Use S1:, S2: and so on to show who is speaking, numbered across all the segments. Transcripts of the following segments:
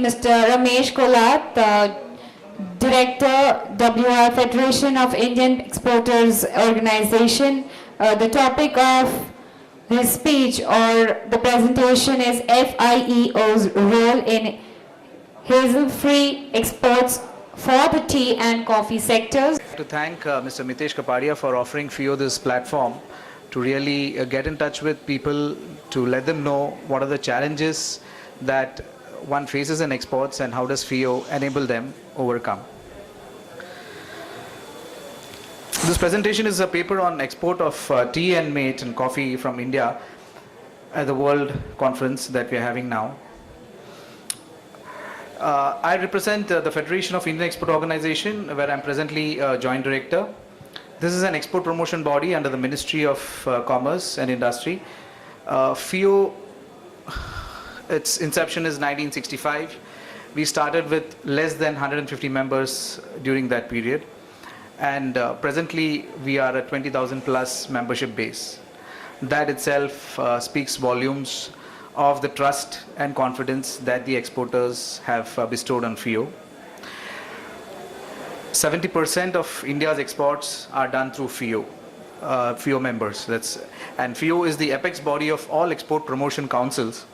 S1: Mr. Ramesh Kolat, Director, WR Federation of Indian Exporters Organization. The topic of his speech or the presentation is FIEO's role in hassle-free exports for the tea and coffee sectors.
S2: To thank Mr. Mitesh Kapadia for offering FIO this platform to really get in touch with people, to let them know what are the challenges that one faces in exports and how does FIO enable them overcome. This presentation is a paper on export of tea and mate and coffee from India at the World Conference that we are having now. I represent the Federation of Indian Export Organization, where I'm presently Joint Director. This is an export promotion body under the Ministry of Commerce and Industry. FIO, its inception is 1965. We started with less than 150 members during that period. And presently, we are at 20,000 plus membership base. That itself speaks volumes of the trust and confidence that the exporters have bestowed on FIO. 70% of India's exports are done through FIO, FIO members. And FIO is the apex body of all export promotion councils.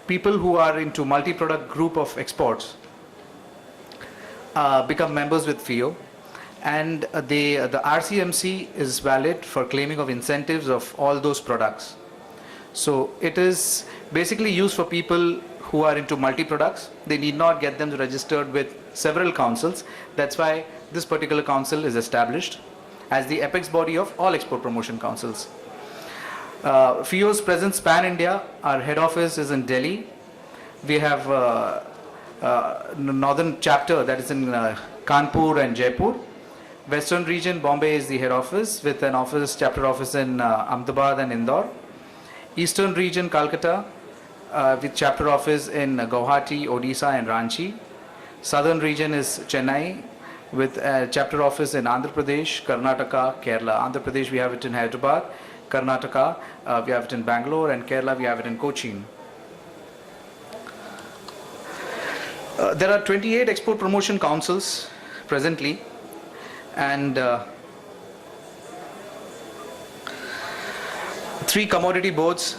S2: People who are into multi-product group of exports become members with FIO, and the RCMC is valid for claiming of incentives of all those products. So it is basically used for people who are into multi-products. They need not get them registered with several councils. That's why this particular council is established as the apex body of all export promotion councils. FIO's presence pan-India. Our head office is in Delhi. We have northern chapter that is in Kanpur and Jaipur. Western region, Bombay is the head office with an chapter office in Ahmedabad and Indore. Eastern region, Calcutta, with chapter office in Guwahati, Odisha and Ranchi. Southern region is Chennai with a chapter office in Andhra Pradesh, Karnataka, Kerala. Andhra Pradesh, we have it in Hyderabad. Karnataka, we have it in Bangalore, and Kerala, we have it in Cochin. There are 28 export promotion councils presently, and 3 commodity boards.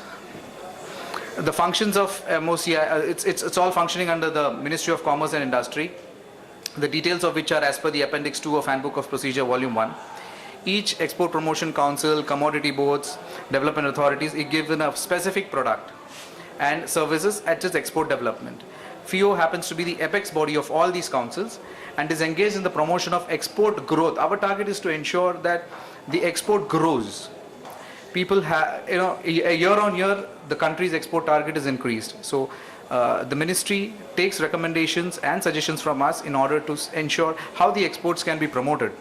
S2: The functions of MOCI, it's all functioning under the Ministry of Commerce and Industry, the details of which are as per the Appendix 2 of Handbook of Procedure Volume 1. Each export promotion council, commodity boards, development authorities is given a specific product and services at its export development. FIO happens to be the apex body of all these councils and is engaged in the promotion of export growth. Our target is to ensure that the export grows. People have, year on year, the country's export target is increased. So the ministry takes recommendations and suggestions from us in order to ensure how the exports can be promoted.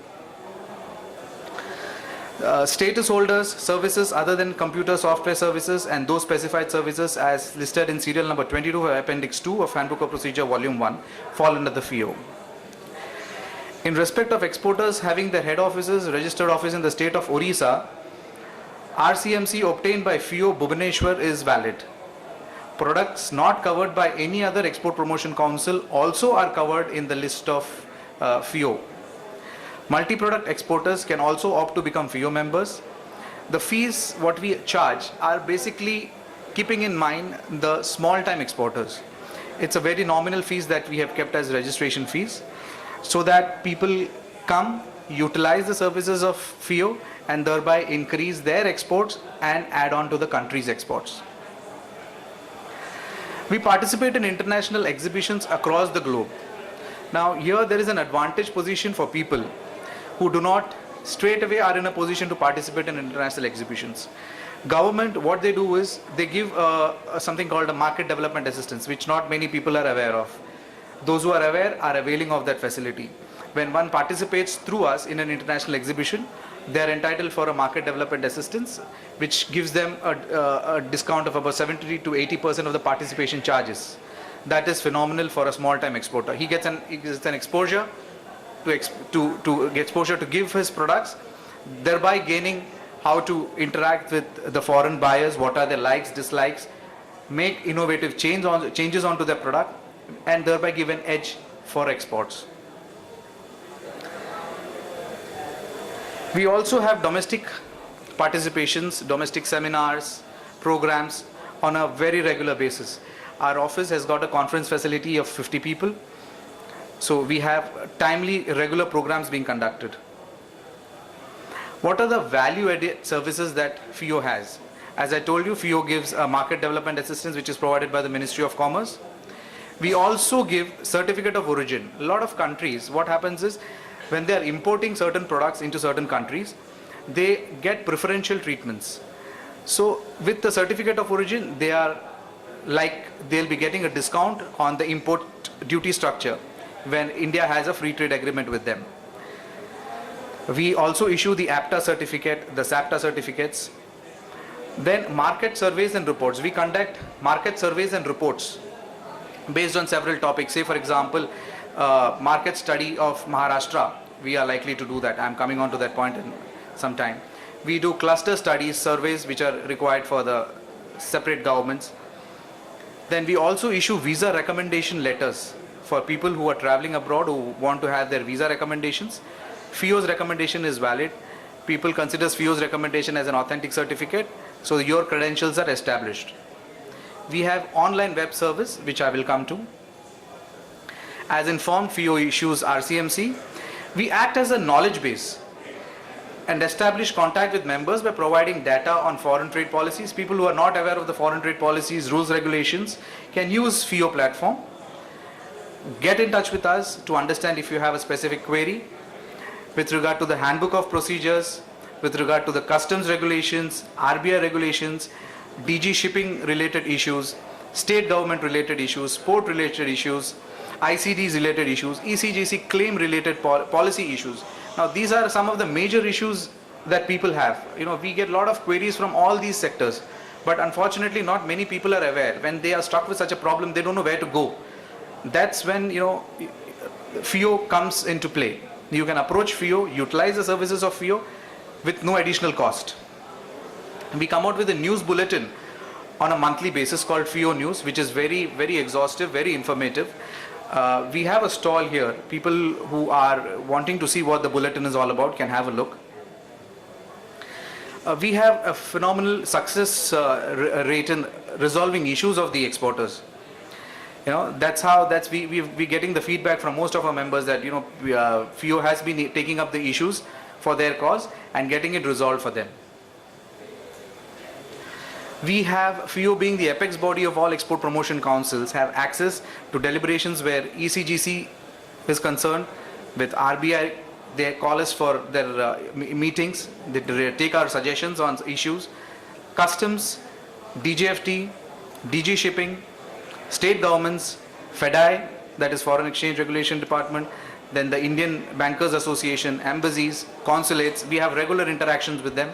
S2: Status holders, services other than computer software services and those specified services as listed in serial number 22 of Appendix 2 of Handbook of Procedure Volume 1 fall under the FIO. In respect of exporters having their head offices, registered office in the state of Orissa, RCMC obtained by FIO Bhubaneswar is valid. Products not covered by any other export promotion council also are covered in the list of FIO. Multi-product exporters can also opt to become FIO members. The fees what we charge are basically keeping in mind the small-time exporters. It's a very nominal fees that we have kept as registration fees so that people come, utilize the services of FIO and thereby increase their exports and add on to the country's exports. We participate in international exhibitions across the globe. Now here there is an advantage position for people who do not straight away are in a position to participate in international exhibitions. Government, what they do is they give something called a market development assistance, which not many people are aware of. Those who are aware are availing of that facility. When one participates through us in an international exhibition, they are entitled for a market development assistance, which gives them a discount of about 70 to 80% of the participation charges. That is phenomenal for a small-time exporter. He gets an exposure to exposure to give his products, thereby gaining how to interact with the foreign buyers, what are their likes, dislikes, make innovative changes onto their product, and thereby give an edge for exports. We also have domestic participations, domestic seminars, programs on a very regular basis. Our office has got a conference facility of 50 people. So we have timely, regular programs being conducted. What are the value-added services that FIO has? As I told you, FIO gives a market development assistance which is provided by the Ministry of Commerce. We also give certificate of origin. A lot of countries, what happens is when they are importing certain products into certain countries, they get preferential treatments. So with the certificate of origin, they'll be getting a discount on the import duty structure when India has a free trade agreement with them. We also issue the APTA certificate, the SAPTA certificates. Then market surveys and reports. We conduct market surveys and reports based on several topics. Say for example, market study of Maharashtra. We are likely to do that. I'm coming on to that point in some time. We do cluster studies, surveys which are required for the separate governments. Then we also issue visa recommendation letters for people who are traveling abroad who want to have their visa recommendations. FIO's recommendation is valid. People consider FIO's recommendation as an authentic certificate, so your credentials are established. We have online web service, which I will come to. As informed, FIO issues RCMC. We act as a knowledge base and establish contact with members by providing data on foreign trade policies. People who are not aware of the foreign trade policies, rules, regulations can use FIO platform. Get in touch with us to understand if you have a specific query with regard to the handbook of procedures, with regard to the customs regulations, RBI regulations, DG shipping related issues, state government related issues, port related issues, ICDs related issues, ECGC claim related policy issues. Now these are some of the major issues that people have. We get a lot of queries from all these sectors, but unfortunately not many people are aware. When they are stuck with such a problem, they don't know where to go. That's when FIO comes into play. You can approach FIO, utilize the services of FIO with no additional cost. We come out with a news bulletin on a monthly basis called FIO News, which is very, very exhaustive, very informative. We have a stall here. People who are wanting to see what the bulletin is all about can have a look. We have a phenomenal success rate in resolving issues of the exporters. We're getting the feedback from most of our members that FIO has been taking up the issues for their cause and getting it resolved for them. We have FIO, being the apex body of all export promotion councils, have access to deliberations where ECGC is concerned. With RBI, they call us for their meetings. They take our suggestions on issues. Customs, DGFT, DG shipping, state governments, FEDI, that is Foreign Exchange Regulation Department, then the Indian Bankers Association, embassies, consulates. We have regular interactions with them.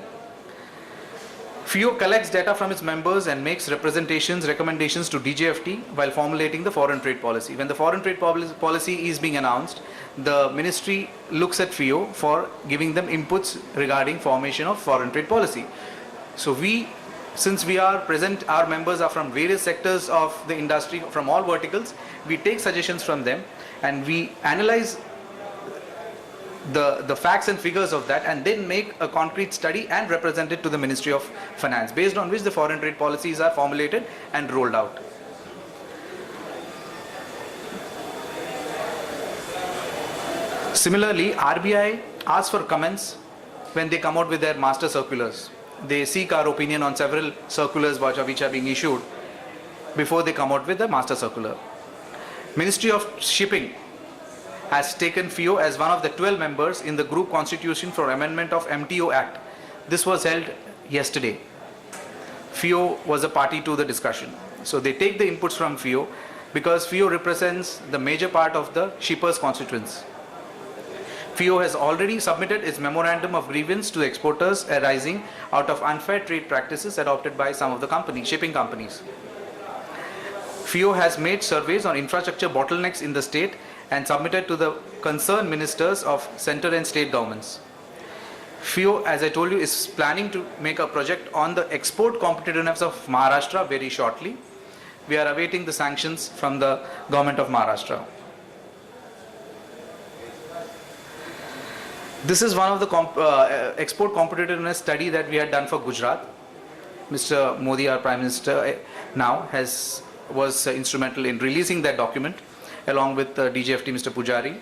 S2: FIO collects data from its members and makes recommendations to DGFT while formulating the foreign trade policy. When the foreign trade policy is being announced, the ministry looks at FIO for giving them inputs regarding formation of foreign trade policy. So since we are present, our members are from various sectors of the industry, from all verticals. We take suggestions from them and we analyze the facts and figures of that, and then make a concrete study and represent it to the Ministry of Finance, based on which the foreign trade policies are formulated and rolled out. Similarly, RBI asks for comments when they come out with their master circulars. They seek our opinion on several circulars which are being issued before they come out with the master circular. Ministry of Shipping has taken FIO as one of the 12 members in the group constitution for amendment of MTO Act. This was held yesterday. FIO was a party to the discussion. So they take the inputs from FIO because FIO represents the major part of the shippers' constituents. FIO has already submitted its memorandum of grievance to the exporters arising out of unfair trade practices adopted by some of the shipping companies. FIO has made surveys on infrastructure bottlenecks in the state and submitted to the concerned ministers of center and state governments. FIO, as I told you, is planning to make a project on the export competitiveness of Maharashtra very shortly. We are awaiting the sanctions from the government of Maharashtra. This is one of the export competitiveness study that we had done for Gujarat. Mr. Modi, our Prime Minister, now was instrumental in releasing that document along with DGFT Mr. Pujari.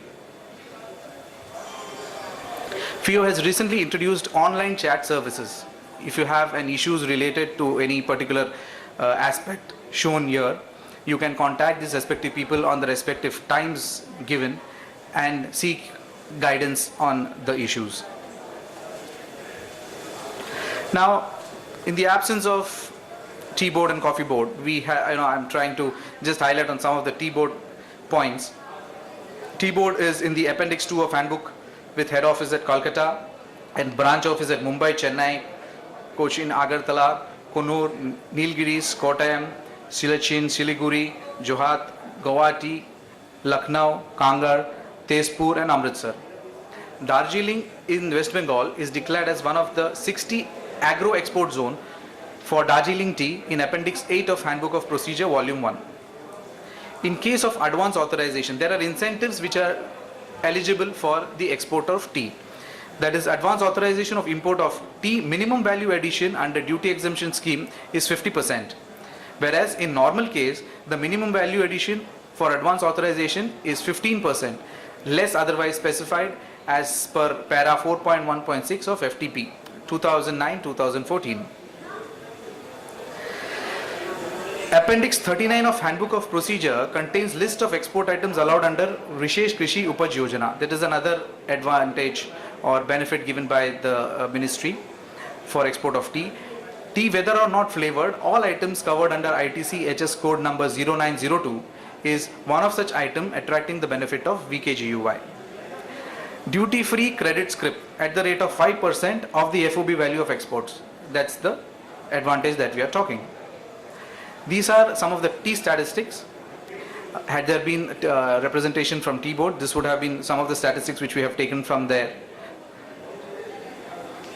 S2: FIO has recently introduced online chat services. If you have any issues related to any particular aspect shown here, you can contact these respective people on the respective times given and seek guidance on the issues. Now, in the absence of tea board and coffee board, I'm trying to just highlight on some of the tea board points. Tea board is in the Appendix 2 of Handbook with head office at Kolkata and branch office at Mumbai, Chennai, Cochin, Agartala, Kannur, Nilgiris, Kottayam, Silachin, Siliguri, Jorhat, Guwahati, Lucknow, Kangar, Tezpur and Amritsar. Darjeeling in West Bengal is declared as one of the 60 agro-export zone for Darjeeling tea in Appendix 8 of Handbook of Procedure, Volume 1. In case of advance authorization, there are incentives which are eligible for the export of tea. That is, advance authorization of import of tea minimum value addition under duty exemption scheme is 50%. Whereas in normal case, the minimum value addition for advance authorization is 15%, less otherwise specified as per para 4.1.6 of FTP 2009-2014. Appendix 39 of Handbook of Procedure contains list of export items allowed under Vishesh Krishi Upaj Yojana. That is another advantage or benefit given by the ministry for export of tea. Tea, whether or not flavored, all items covered under ITC HS code number 0902 is one of such item attracting the benefit of VKGUY. Duty-free credit scrip at the rate of 5% of the FOB value of exports. That's the advantage that we are talking. These are some of the tea statistics. Had there been representation from tea board, this would have been some of the statistics which we have taken from there.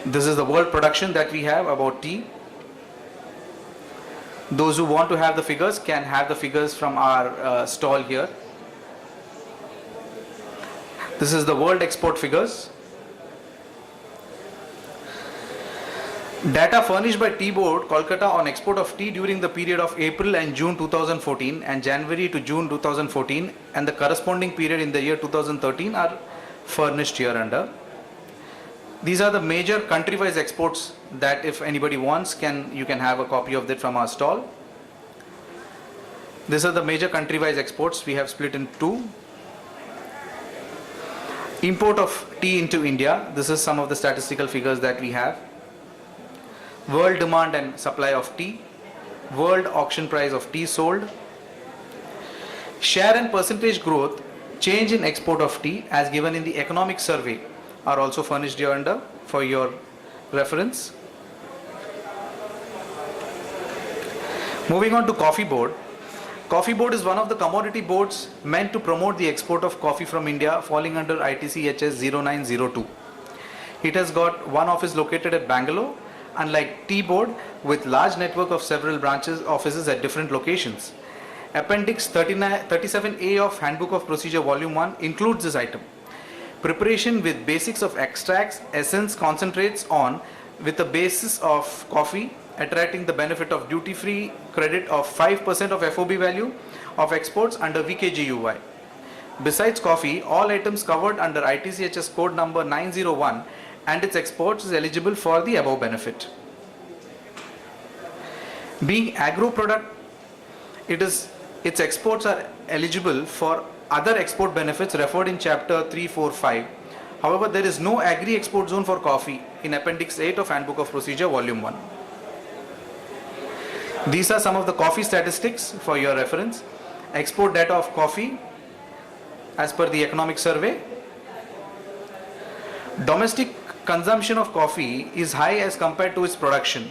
S2: This is the world production that we have about tea. Those who want to have the figures can have the figures from our stall here. This is the world export figures. Data furnished by Tea Board, Kolkata on export of tea during the period of April and June 2014 and January to June 2014 and the corresponding period in the year 2013 are furnished here under. These are the major country-wise exports that if anybody wants, you can have a copy of that from our stall. These are the major country-wise exports we have split in two. Import of tea into India. This is some of the statistical figures that we have. World demand and supply of tea. World auction price of tea sold. Share and percentage growth, change in export of tea as given in the economic survey are also furnished here under for your reference. Moving on to Coffee Board. Coffee Board is one of the commodity boards meant to promote the export of coffee from India falling under ITC HS 0902. It has got one office located at Bangalore, unlike Tea Board with large network of several offices at different locations. Appendix 37A of Handbook of Procedure Volume 1 includes this item. Preparation with basics of extracts, essence, concentrates on with the basis of coffee, attracting the benefit of duty-free credit of 5% of FOB value of exports under VKGUY. Besides coffee, all items covered under ITCHS code number 901 and its exports is eligible for the above benefit. Being agro product, its exports are eligible for other export benefits referred in chapter 345. However, there is no agri export zone for coffee in Appendix 8 of Handbook of Procedure Volume 1. These are some of the coffee statistics for your reference. Export data of coffee as per the economic survey. Domestic consumption of coffee is high as compared to its production.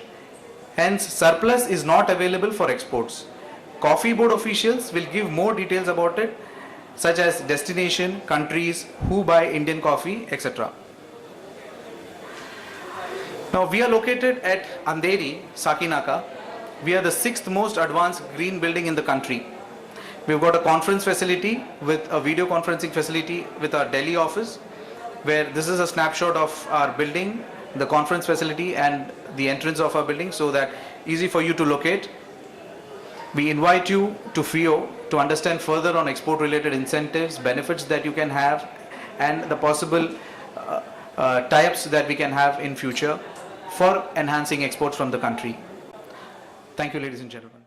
S2: Hence, surplus is not available for exports. Coffee Board officials will give more details about it, such as destination, countries, who buy Indian coffee, etc. Now, we are located at Andheri, Sakinaka, We are the 6th most advanced green building in the country. We've got a conference facility with a video conferencing facility with our Delhi office, where this is a snapshot of our building, the conference facility and the entrance of our building, so that easy for you to locate. We invite you to FIO to understand further on export related incentives, benefits that you can have, and the possible tie-ups that we can have in future for enhancing exports from the country. Thank you, ladies and gentlemen.